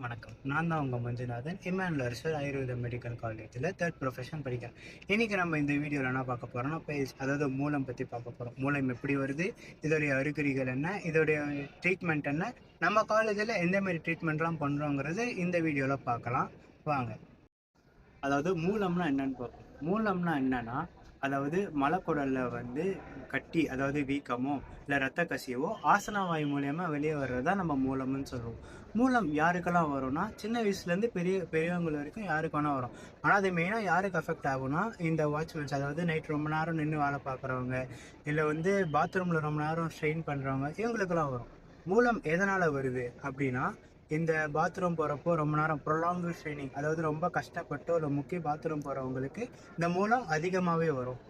வணக்கம். நான் தான் உங்கள் மஞ்சுநாதன். இமானுவேல் அரசர் ஆயுர்வேத மெடிக்கல் காலேஜில் தேர்ட் ப்ரொஃபஷன் படிக்கிறேன். இன்றைக்கி நம்ம இந்த வீடியோவில் என்ன பார்க்க போகிறோம்னா, அதாவது மூலம் பற்றி பார்க்க போகிறோம். மூலம் எப்படி வருது, இதோடைய அறிகுறிகள் என்ன, இதோடைய ட்ரீட்மெண்ட் என்ன, நம்ம காலேஜில் எந்தமாரி ட்ரீட்மெண்ட்லாம் பண்ணுறோங்கிறது இந்த வீடியோவில் பார்க்கலாம் வாங்க. அதாவது மூலம்னா என்னன்னு பார்ப்போம். மூலம்னா என்னன்னா, அதாவது மலக்குடலில் கட்டி, அதாவது வீக்கமோ இல்லை ரத்த கசிவோ ஆசன வாயு மூலியமாக வெளியே வர்றது தான் நம்ம மூலம்னு சொல்லுவோம். மூலம் யாருக்கெல்லாம் வரும்னா, சின்ன வயசுலேருந்து பெரியவங்க வரைக்கும் யாருக்கு வேணால் வரும். ஆனால் அது மெயினாக யாருக்கு அஃபெக்ட் ஆகும்னா, இந்த வாட்ச்மேன்ஸ், அதாவது நைட் ரொம்ப நேரம் நின்று வேலை பார்க்குறவங்க, இல்லை பாத்ரூமில் ரொம்ப நேரம் ஸ்ட்ரெயின் பண்ணுறவங்க, இவங்களுக்கெல்லாம் வரும். மூலம் எதனால் வருது அப்படின்னா, இந்த பாத்ரூம் போகிறப்போ ரொம்ப நேரம் ப்ரொலாங்கு ஸ்ட்ரெயினிங், அதாவது ரொம்ப கஷ்டப்பட்டோ இல்லை முக்கிய பாத்ரூம் போகிறவங்களுக்கு இந்த மூலம் அதிகமாகவே வரும்.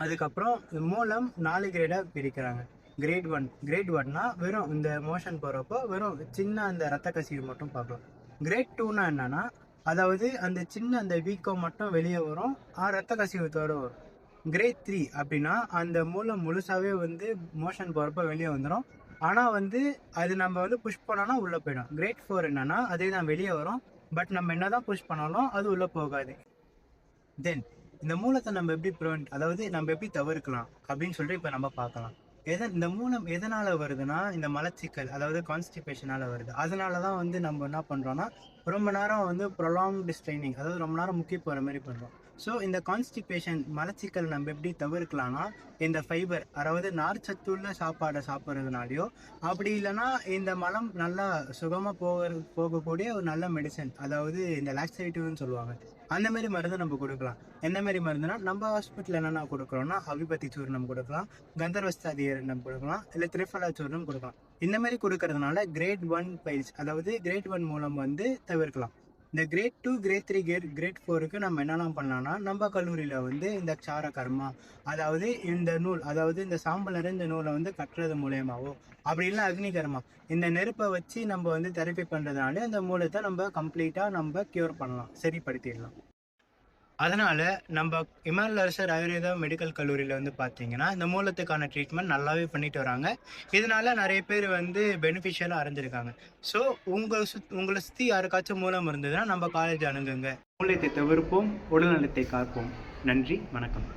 அதுக்கப்புறம் மூலம் 4 கிரேடாக பிரிக்கிறாங்க. கிரேட் ஒன்னா வெறும் இந்த மோஷன் போகிறப்போ வெறும் சின்ன அந்த ரத்த கசிவு மட்டும் பார்க்கலாம். கிரேட் 2னா என்னன்னா, அதாவது அந்த சின்ன அந்த வீக்கம் மட்டும் வெளியே வரும், ரத்த கசிவத்தோடு வரும். கிரேட் 3 அப்படின்னா அந்த மூலம் முழுசாகவே மோஷன் போகிறப்போ வெளியே வந்துடும். ஆனால் அது நம்ம புஷ் பண்ணோன்னா உள்ளே போயிடும். கிரேட் 4 என்னன்னா, அதே தான் வெளியே வரும், பட் நம்ம என்ன தான் புஷ் பண்ணாலும் அது உள்ளே போகாது. தென் இந்த மூலத்தை நம்ம எப்படி தவிர்க்கலாம் அப்படின்னு சொல்லிட்டு இப்போ நம்ம பார்க்கலாம். இந்த மூலம் எதனால் வருதுன்னா, இந்த மலச்சிக்கல், அதாவது கான்ஸ்டிபேஷனால் வருது. அதனால தான் நம்ம என்ன பண்ணுறோன்னா, ரொம்ப நேரம் ப்ரொலாங்டு ஸ்ட்ரெயினிங், அதாவது ரொம்ப நேரம் முக்கி போகிற மாதிரி பண்ணுறோம். ஸோ இந்த கான்ஸ்டிபேஷன், மலச்சிக்கல் நம்ம எப்படி தவிர்க்கலாம்னா, இந்த ஃபைபர், அதாவது நார்ச்சத்துள்ள சாப்பாடை சாப்பிட்றதுனாலையோ, அப்படி இல்லைன்னா இந்த மலம் நல்லா சுகமாக போகக்கூடிய ஒரு நல்ல மெடிசன், அதாவது இந்த லாக்ஸேட்டிவ்னு சொல்லுவாங்க, அந்த மாதிரி மருந்து நம்ம கொடுக்கலாம். எந்த மாதிரி மருந்துனா, நம்ம ஹாஸ்பிட்டலில் என்னென்ன கொடுக்குறோம்னா, அவிபத்தி சூர்ணம் கொடுக்கலாம், கந்தர்வஸ்தாதி நம்ம கொடுக்கலாம், இல்லை திரிஃபலா சூர்ணம் கொடுக்கலாம். இந்த மாதிரி கொடுக்கறதுனால கிரேட் 1 பைல்ஸ், அதாவது கிரேட் 1 மூலம் தவிர்க்கலாம். இந்த கிரேட் 2, கிரேட் 3, கிரேட் 4க்கு நம்ம என்னென்ன பண்ணலாம்னா, நம்ம கல்லூரியில் இந்த க்ஷார கர்மா, அதாவது இந்த நூல், அதாவது இந்த சாம்பல் நிறைந்த நூலை கட்டுறது மூலயமாவோ, அப்படி இல்லை அக்னி கர்மா, இந்த நெருப்பை வச்சு நம்ம தெரப்பி பண்ணுறதுனால அந்த மூலத்தை நம்ம கம்ப்ளீட்டாக நம்ம க்யூர் பண்ணலாம், சரிப்படுத்திடலாம். அதனால் நம்ம இமானுவேல் அரசர் ஆயுர்வேதா மெடிக்கல் கல்லூரியில் பார்த்தீங்கன்னா, இந்த மூலத்துக்கான ட்ரீட்மெண்ட் நல்லாவே பண்ணிட்டு வராங்க. இதனால நிறைய பேர் பெனிஃபிஷியலாக அடைஞ்சிருக்காங்க. ஸோ உங்களை சுற்றி யாருக்காச்சும் மூலம் இருந்ததுன்னா நம்ம காலேஜ் அணுகுங்க. மூலத்தை தவிர்ப்போம், உடல்நலத்தை காப்போம். நன்றி, வணக்கம்.